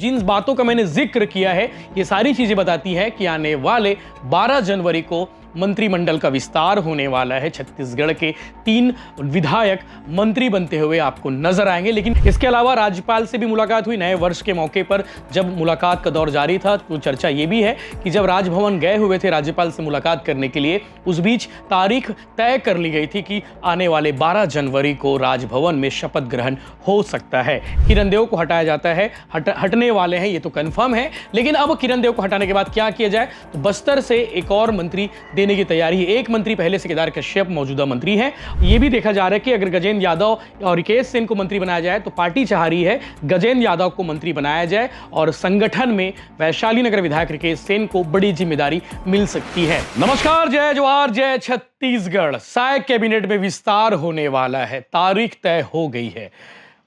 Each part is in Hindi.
जिन बातों का मैंने जिक्र किया है, ये सारी चीजें बताती है कि आने वाले 12 जनवरी को मंत्रिमंडल का विस्तार होने वाला है। छत्तीसगढ़ के 3 विधायक मंत्री बनते हुए आपको नजर आएंगे। लेकिन इसके अलावा राज्यपाल से भी मुलाकात हुई नए वर्ष के मौके पर। जब मुलाकात का दौर जारी था तो चर्चा ये भी है कि जब राजभवन गए हुए थे राज्यपाल से मुलाकात करने के लिए, उस बीच तारीख तय कर ली गई थी कि आने वाले 12 जनवरी को राजभवन में शपथ ग्रहण हो सकता है। किरण देव को हटाया जाता है, हटने वाले हैं, ये तो कंफर्म है। लेकिन अब किरण देव को हटाने के बाद क्या किया जाए, तो बस्तर से एक और मंत्री देने की तैयारी है। एक मंत्री पहले से केदार कश्यप मौजूदा मंत्री हैं। यह भी देखा जा रहा है कि अगर गजेंद्र यादव और रिकेश सिंह को मंत्री बनाया जाए तो पार्टी चाह रही है गजेंद्र यादव को मंत्री बनाया जाए और संगठन में वैशाली नगर विधायक रिकेश सिंह को बड़ी जिम्मेदारी मिल सकती है। नमस्कार, जय जवाहर, जय छत्तीसगढ़। साय कैबिनेट में विस्तार होने वाला है, तारीख तय हो गई है।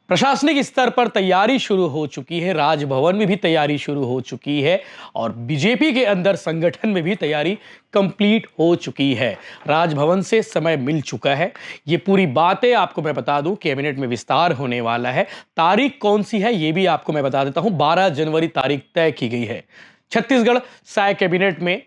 प्रशासनिक स्तर पर तैयारी शुरू हो चुकी है, राजभवन में भी तैयारी शुरू हो चुकी है और बीजेपी के अंदर संगठन में भी तैयारी कंप्लीट हो चुकी है। राजभवन से समय मिल चुका है। ये पूरी बातें आपको मैं बता दूं, कैबिनेट में विस्तार होने वाला है। तारीख कौन सी है ये भी आपको मैं बता देता हूं। 12 जनवरी तारीख तय की गई है। छत्तीसगढ़ साय कैबिनेट में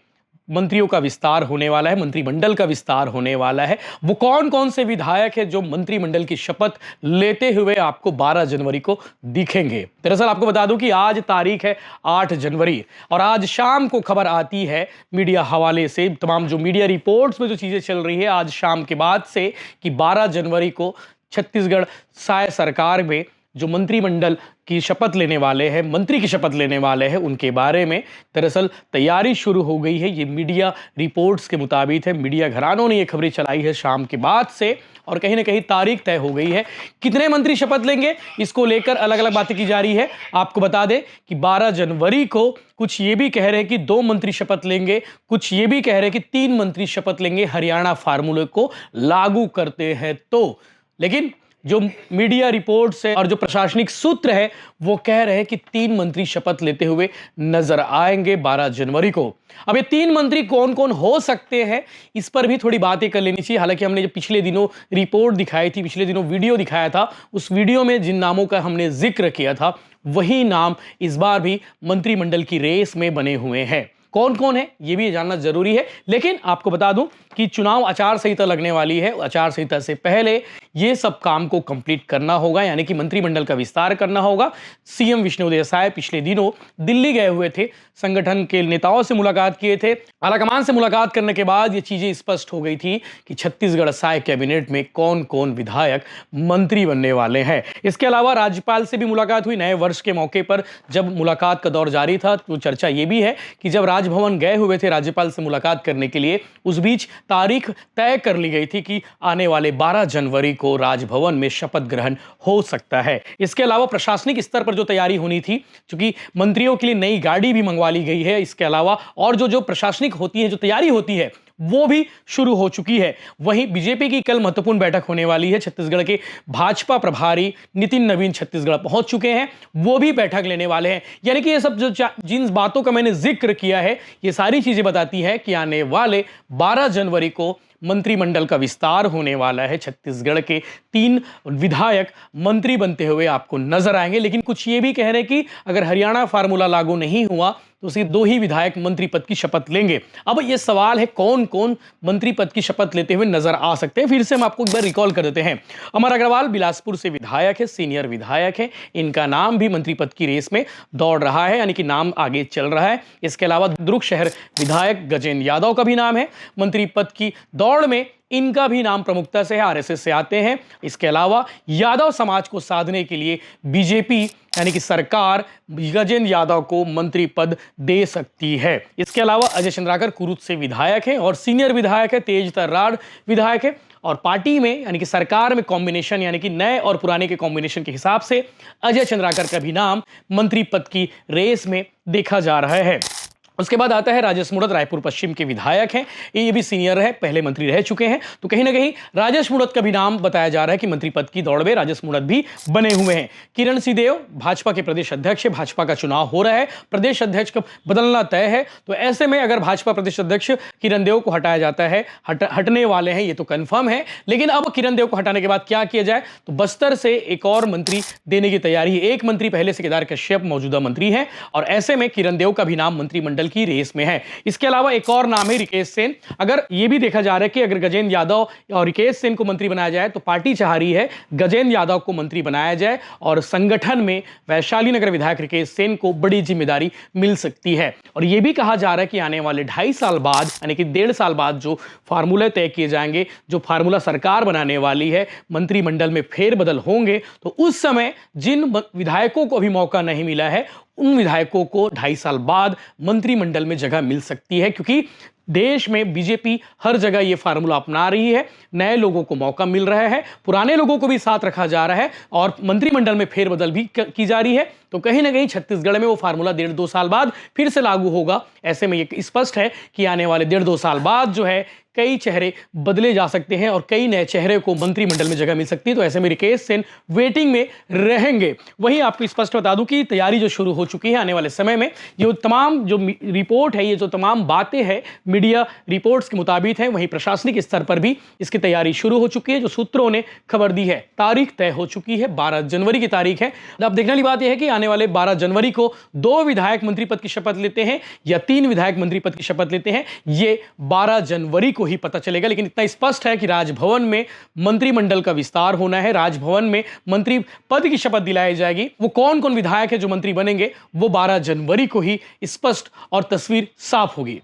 मंत्रियों का विस्तार होने वाला है, मंत्रिमंडल का विस्तार होने वाला है। वो कौन कौन से विधायक हैं जो मंत्रिमंडल की शपथ लेते हुए आपको 12 जनवरी को दिखेंगे। दरअसल आपको बता दूं कि आज तारीख है 8 जनवरी और आज शाम को खबर आती है मीडिया हवाले से, तमाम जो मीडिया रिपोर्ट्स में जो चीजें चल रही है आज शाम के बाद से, कि 12 जनवरी को छत्तीसगढ़ साय सरकार में जो मंत्रिमंडल की शपथ लेने वाले हैं, मंत्री की शपथ लेने वाले हैं, उनके बारे में दरअसल तैयारी शुरू हो गई है। ये मीडिया रिपोर्ट्स के मुताबिक है, मीडिया घरानों ने ये खबरें चलाई है शाम के बाद से और कहीं ना कहीं तारीख तय हो गई है। कितने मंत्री शपथ लेंगे इसको लेकर अलग अलग बातें की जा रही है। आपको बता दें कि 12 जनवरी को कुछ ये भी कह रहे हैं कि 2 मंत्री शपथ लेंगे, कुछ ये भी कह रहे हैं कि 3 मंत्री शपथ लेंगे हरियाणा फार्मूले को लागू करते हैं तो। लेकिन जो मीडिया रिपोर्ट्स है और जो प्रशासनिक सूत्र है वो कह रहे हैं कि 3 मंत्री शपथ लेते हुए नजर आएंगे 12 जनवरी को। अब ये 3 मंत्री कौन कौन हो सकते हैं इस पर भी थोड़ी बातें कर लेनी चाहिए। हालांकि हमने जो पिछले दिनों रिपोर्ट दिखाई थी, पिछले दिनों वीडियो दिखाया था, उस वीडियो में जिन नामों का हमने जिक्र किया था वही नाम इस बार भी मंत्रिमंडल की रेस में बने हुए हैं। कौन कौन है ये भी जानना जरूरी है। लेकिन आपको बता दूं कि चुनाव आचार संहिता लगने वाली है। आचार संहिता से पहले ये सब काम को कंप्लीट करना होगा, यानी कि मंत्रिमंडल का विस्तार करना होगा। सीएम विष्णुदेव साय पिछले दिनों दिल्ली गए हुए थे, संगठन के नेताओं से मुलाकात किए थे। आलाकमान से मुलाकात करने के बाद ये चीजें स्पष्ट हो गई थी कि छत्तीसगढ़ साय कैबिनेट में कौन कौन विधायक मंत्री बनने वाले हैं। इसके अलावा राज्यपाल से भी मुलाकात हुई नए वर्ष के मौके पर। जब मुलाकात का दौर जारी था तो चर्चा ये भी है कि जब राजभवन गए हुए थे राज्यपाल से मुलाकात करने के लिए, उस बीच तारीख तय कर ली गई थी कि आने वाले 12 जनवरी को राजभवन में शपथ ग्रहण हो सकता है। इसके अलावा प्रशासनिक स्तर पर जो तैयारी होनी थी, क्योंकि मंत्रियों के लिए नई गाड़ी भी मंगवा ली गई है, इसके अलावा और जो प्रशासनिक होती है, जो तैयारी होती है वो भी शुरू हो चुकी है। वहीं बीजेपी की कल महत्वपूर्ण बैठक होने वाली है। छत्तीसगढ़ के भाजपा प्रभारी नितिन नवीन छत्तीसगढ़ पहुंच चुके हैं, वो भी बैठक लेने वाले हैं। यानी कि ये सब जो जिन बातों का मैंने जिक्र किया है, ये सारी चीजें बताती है कि आने वाले 12 जनवरी को मंत्रिमंडल का विस्तार होने वाला है। छत्तीसगढ़ के 3 विधायक मंत्री बनते हुए आपको नजर आएंगे। लेकिन कुछ ये भी कह रहे हैं कि अगर हरियाणा फार्मूला लागू नहीं हुआ तो सिर्फ 2 ही विधायक मंत्री पद की शपथ लेंगे। अब ये सवाल है कौन कौन मंत्री पद की शपथ लेते हुए नजर आ सकते हैं। फिर से हम आपको एक बार रिकॉल कर देते हैं। अमर अग्रवाल बिलासपुर से विधायक है, सीनियर विधायक है, इनका नाम भी मंत्री पद की रेस में दौड़ रहा है, यानी कि नाम आगे चल रहा है। इसके अलावा दुर्ग शहर विधायक गजेंद्र यादव का भी नाम है मंत्री पद की दौड़ में, इनका भी नाम प्रमुखता से है, आरएसएस से आते हैं। इसके अलावा यादव समाज को साधने के लिए बीजेपी यानी कि सरकार गजेंद्र यादव को मंत्री पद दे सकती है। इसके अलावा अजय चंद्राकर कुरुद से विधायक हैं और सीनियर विधायक है, तेज तर्राड़ विधायक है। और पार्टी में यानी कि सरकार में कॉम्बिनेशन, यानी कि नए और पुराने के कॉम्बिनेशन के हिसाब से अजय चंद्राकर का भी नाम मंत्री पद की रेस में देखा जा रहा है। उसके बाद आता है राजेश मूणत, रायपुर पश्चिम के विधायक हैं, ये भी सीनियर है, पहले मंत्री रह चुके हैं। तो कहीं ना कहीं राजेश मूणत का भी नाम बताया जा रहा है कि मंत्री पद की दौड़ में राजेश मूणत भी बने हुए हैं। किरण सिंहदेव भाजपा के प्रदेश अध्यक्ष है, भाजपा का चुनाव हो रहा है, प्रदेश अध्यक्ष का बदलना तय है। तो ऐसे में अगर भाजपा प्रदेश अध्यक्ष किरण देव को हटाया जाता है, हटने वाले हैं, ये तो कंफर्म है। लेकिन अब किरण देव को हटाने के बाद क्या किया जाए, तो बस्तर से एक और मंत्री देने की तैयारी है। एक मंत्री पहले से केदार कश्यप मौजूदा मंत्री हैं, और ऐसे में किरण देव का भी नाम मंत्रिमंडल की रेस में है। इसके अलावा एक और नाम है रिकेश सेन। अगर यह भी देखा जा रहा है कि अगर गजेंद्र यादव और रिकेश सेन को मंत्री बनाया जाए तो पार्टी चाह रही है गजेंद्र यादव को मंत्री बनाया जाए, और संगठन में वैशाली नगर विधायक रिकेश सेन को बड़ी जिम्मेदारी मिल सकती है। और यह भी कहा जा रहा है कि आने वाले 2.5 साल बाद, यानी कि 1.5 साल बाद जो फार्मूला तय किए जाएंगे, जो फार्मूला सरकार बनाने वाली है, मंत्रिमंडल में फेरबदल होंगे, तो उस समय जिन विधायकों को अभी मौका नहीं मिला है, उन विधायकों को 2.5 साल बाद मंत्रिमंडल में जगह मिल सकती है। क्योंकि देश में बीजेपी हर जगह ये फार्मूला अपना रही है, नए लोगों को मौका मिल रहा है, पुराने लोगों को भी साथ रखा जा रहा है, और मंत्रिमंडल में फेरबदल भी की जा रही है। तो कहीं ना कहीं छत्तीसगढ़ में वो फार्मूला 1.5-2 साल बाद फिर से लागू होगा। ऐसे में ये स्पष्ट है कि आने वाले 1.5-2 साल बाद जो है कई चेहरे बदले जा सकते हैं और कई नए चेहरे को मंत्रिमंडल में जगह मिल सकती है। तो ऐसे में रिकेश सेन वेटिंग में रहेंगे। वहीं आपको स्पष्ट बता दूं कि तैयारी जो शुरू हो चुकी है आने वाले समय में, ये तमाम जो रिपोर्ट है, ये जो तमाम बातें हैं मीडिया रिपोर्ट्स के मुताबिक है, वहीं प्रशासनिक स्तर पर भी इसकी तैयारी शुरू हो चुकी है। जो सूत्रों ने खबर दी है, तारीख तय हो चुकी है, 12 जनवरी की तारीख है। अब देखने वाली बात यह है कि आने वाले 12 जनवरी को 2 विधायक मंत्री पद की शपथ लेते हैं या 3 विधायक मंत्री पद की शपथ लेते हैं, ये 12 जनवरी को ही पता चलेगा। लेकिन इतना स्पष्ट है कि राजभवन में मंत्रिमंडल का विस्तार होना है, राजभवन में मंत्री पद की शपथ दिलाई जाएगी। वो कौन कौन विधायक है जो मंत्री बनेंगे, वो 12 जनवरी को ही स्पष्ट और तस्वीर साफ होगी।